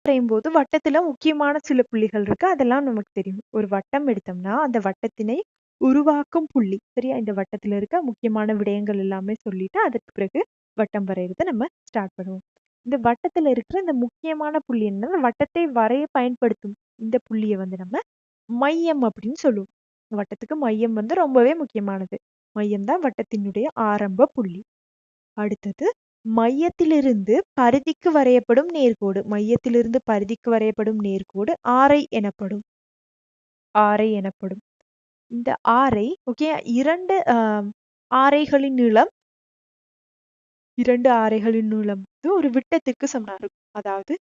வரையும் போது வட்டத்துல முக்கியமான சில புள்ளிகள் இருக்கு. அதெல்லாம் நமக்கு தெரியும். ஒரு வட்டம் எடுத்தோம்னா அந்த வட்டத்தினை உருவாக்கும் புள்ளி சரியா? இந்த வட்டத்துல இருக்க முக்கியமான விடயங்கள் எல்லாமே சொல்லிட்டு அதற்கு பிறகு வட்டம் வரையறத நம்ம ஸ்டார்ட் பண்ணுவோம். இந்த வட்டத்துல இருக்கிற இந்த முக்கியமான புள்ளி என்ன, வட்டத்தை வரைய பயன்படுத்தும் இந்த புள்ளிய வந்து நம்ம மையம் அப்படின்னு சொல்லுவோம். வட்டத்துக்கு மையம் வந்து ரொம்பவே முக்கியமானது. மையம் தான் வட்டத்தினுடைய ஆரம்ப புள்ளி. அடுத்தது மையத்திலிருந்து பரிதிக்கு வரையப்படும் நேர்கோடு. மையத்திலிருந்து பரிதிக்கு வரையப்படும் நேர்கோடு ஆரை எனப்படும். ஆரை எனப்படும். இந்த ஆரை ஓகே 2 ஆரைகளின் நீளம் 2 ஆரைகளின் நீளம் வந்து ஒரு விட்டத்திற்கு சமனா இருக்கும். அதாவது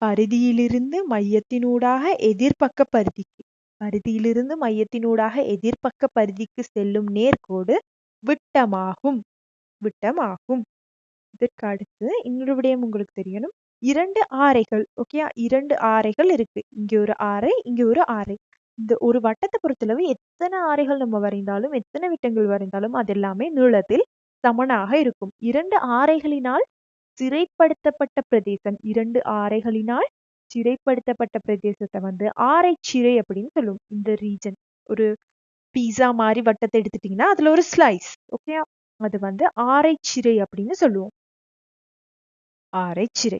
பரிதியிலிருந்து மையத்தினூடாக எதிர்பக்க பரிதிக்கு பரிதியிலிருந்து மையத்தினூடாக எதிர்பக்க பரிதிக்கு செல்லும் நேர்கோடு விட்டமாகும். விட்டமாகும். இதற்கு அடுத்து இன்னொரு விடயம் உங்களுக்கு தெரியணும். 2 ஆரைகள் ஓகே 2 ஆரைகள் இருக்கு. இங்க ஒரு ஆரை, இங்க ஒரு ஆரை. இந்த ஒரு வட்டத்தை பொறுத்தளவு எத்தனை ஆரைகள் நம்ம வரைந்தாலும், எத்தனை விட்டங்கள் வரைந்தாலும் அது எல்லாமே நீளத்தில் சமனாக இருக்கும். 2 ஆரைகளினால் சிறைப்படுத்தப்பட்ட பிரதேசம் 2 ஆரைகளினால் சிறைப்படுத்தப்பட்ட பிரதேசத்தை வந்து ஆரைச்சிறை அப்படின்னு சொல்லுவோம். இந்த ரீஜன் ஒரு பீஸா மாதிரி வட்டத்தை எடுத்துட்டீங்கன்னா அதுல ஒரு ஸ்லைஸ் ஓகே அது வந்து ஆரைச்சிறை அப்படின்னு சொல்லுவோம். ஆரைச்சிறை.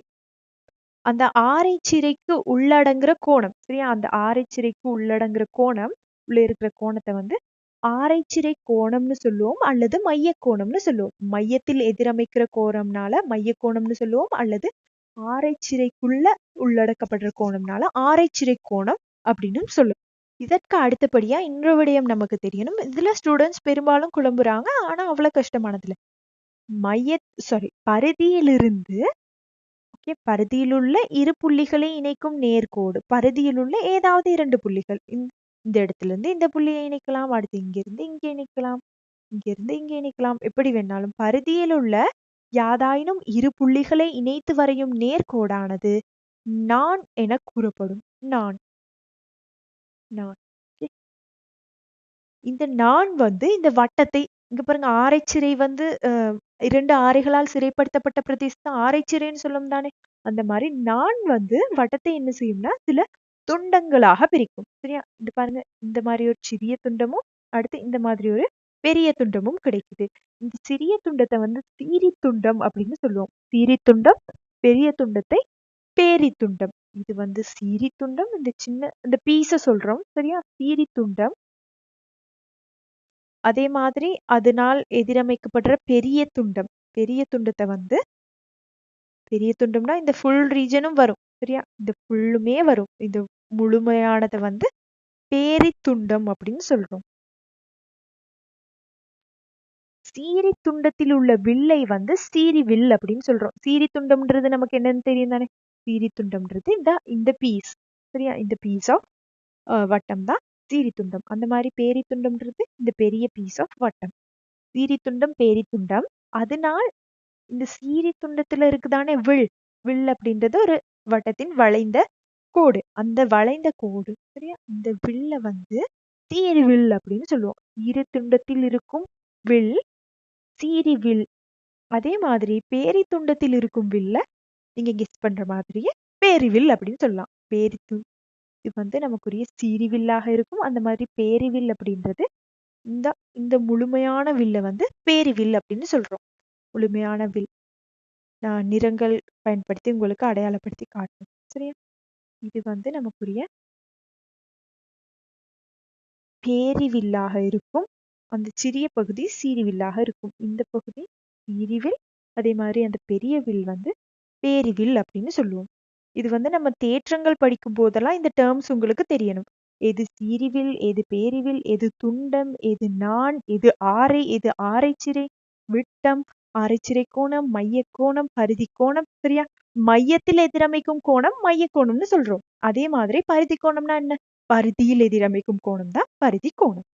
அந்த ஆரைச்சிறைக்கு உள்ளடங்குற கோணம் சரியா? அந்த ஆரைச்சிறைக்கு உள்ளடங்குற கோணம் உள்ள இருக்கிற கோணத்தை வந்து ஆரைச்சிறை கோணம்னு சொல்லுவோம் அல்லது மைய கோணம்னு சொல்லுவோம். மையத்தில் எதிரமைக்கிற கோணம்னால மைய கோணம்னு சொல்லுவோம் அல்லது ஆரைச்சிறைக்குள்ள உள்ளடக்கப்படுற கோணம்னால ஆரைச்சிறை கோணம் அப்படின்னு சொல்லுவோம். இதற்கு அடுத்தபடியா இன்னொரு விடயம் நமக்கு தெரியணும். இதுல ஸ்டூடெண்ட்ஸ் பெரும்பாலும் குழம்புறாங்க. ஆனா அவ்வளவு கஷ்டமானதில்லை. பரிதியிலிருந்து ஓகே பரிதியிலுள்ள இரு புள்ளிகளை இணைக்கும் நேர்கோடு. பரிதியிலுள்ள ஏதாவது 2 புள்ளிகள். இந்த இடத்துல இருந்து இந்த புள்ளியை இணைக்கலாம். அடுத்து இங்கிருந்து இங்கே இணைக்கலாம். இங்கிருந்து இங்கே இணைக்கலாம். எப்படி வேணாலும் பரிதியில் உள்ள யாதாயினும் இரு புள்ளிகளை இணைத்து வரையும் நேர்கோடானது நான் என கூறப்படும். நான் நான் okay. இந்த நான் வந்து இந்த வட்டத்தை இங்க பாருங்க ஆரைச்சிறை வந்து 2 ஆரைகளால் சிறைப்படுத்தப்பட்ட பிரதேசத்தை ஆரைச்சிறைன்னு சொல்லும் தானே. அந்த மாதிரி நான் வந்து வட்டத்தை என்ன செய்யும்னா சில துண்டங்களாக பிரிக்கும் சரியா? இந்த பாருங்க இந்த மாதிரி ஒரு சிறிய துண்டமும் அடுத்து இந்த மாதிரி ஒரு பெரிய துண்டமும் கிடைக்குது. இந்த சிறிய துண்டத்தை வந்து சீரி துண்டம் அப்படின்னு சொல்லுவோம். சீரி துண்டம் பெரிய துண்டத்தை பேரி துண்டம். இது வந்து சீரி துண்டம். இந்த சின்ன இந்த பீஸ சொல்றோம் சரியா? சீரி துண்டம். அதே மாதிரி அதனால் எதிரமைக்கப்படுற பெரிய துண்டம். பெரிய துண்டத்தை வந்து பெரிய துண்டம்னா இந்த ஃபுல் ரீஜனும் வரும் சரியா? இந்த ஃபுல்லுமே வரும். இந்த முழுமையானதை வந்து பேரி துண்டம் அப்படின்னு சொல்றோம். சீரி துண்டத்தில் உள்ள வில்லை வந்து சீரி வில் அப்படின்னு சொல்றோம். சீரி துண்டம்ன்றது நமக்கு என்னன்னு தெரியும் தானே. சீரி துண்டம்ன்றது இந்த பீஸ் சரியா? இந்த பீஸ் ஆஃப் வட்டம் தான் சீரி துண்டம். அந்த மாதிரி பேரி துண்டம்ன்றது இந்த பெரிய பீஸ் ஆஃப் வட்டம். சீரி துண்டம் பேரி துண்டம். அதனால் இந்த சீரி துண்டத்துல இருக்குதானே வில். வில் அப்படின்றது ஒரு வட்டத்தின் வளைந்த கோடு. அந்த வளைந்த கோடு சரியா? இந்த வில்ல வந்து சீரி வில் அப்படின்னு சொல்லுவோம். சீரி துண்டத்தில் இருக்கும் வில் சீரி வில். அதே மாதிரி பேரி துண்டத்தில் இருக்கும் வில்ல நீங்க கெஸ் பண்ற மாதிரியே பேரி வில் அப்படின்னு சொல்லலாம். இது வந்து நமக்குரிய சீரி வில்லாக இருக்கும். அந்த மாதிரி பேரி வில் அப்படின்றது இந்த இந்த முழுமையான வில்ல வந்து பேரி வில் அப்படின்னு சொல்றோம். முழுமையான வில். நான் நிறங்கள் பயன்படுத்தி உங்களுக்கு அடையாளப்படுத்தி காட்டுறேன் சரியா? இது வந்து நமக்குரிய பேரி வில்லாக இருக்கும். அந்த சிறிய பகுதி சீரி வில்லாக இருக்கும். இந்த பகுதி சீரி வில். அதே மாதிரி அந்த பெரிய வில் வந்து பேரி வில் அப்படின்னு சொல்லுவோம். இது வந்து நம்ம தேற்றங்கள் படிக்கும் போதெல்லாம் இந்த டேர்ம்ஸ் உங்களுக்கு தெரியணும். எது சீரிவில், எது பேரிவில், எது துண்டம், எது நான், எது ஆரை, எது ஆரைச்சிறை, விட்டம், ஆரைச்சிறை கோணம், மைய கோணம், பரிதி கோணம் சரியா? மையத்தில் எதிரமைக்கும் கோணம் மைய கோணம்னு சொல்றோம். அதே மாதிரி பரிதி கோணம்னா என்ன? பரிதியில் எதிரமைக்கும் கோணம் தான் பரிதி கோணம்.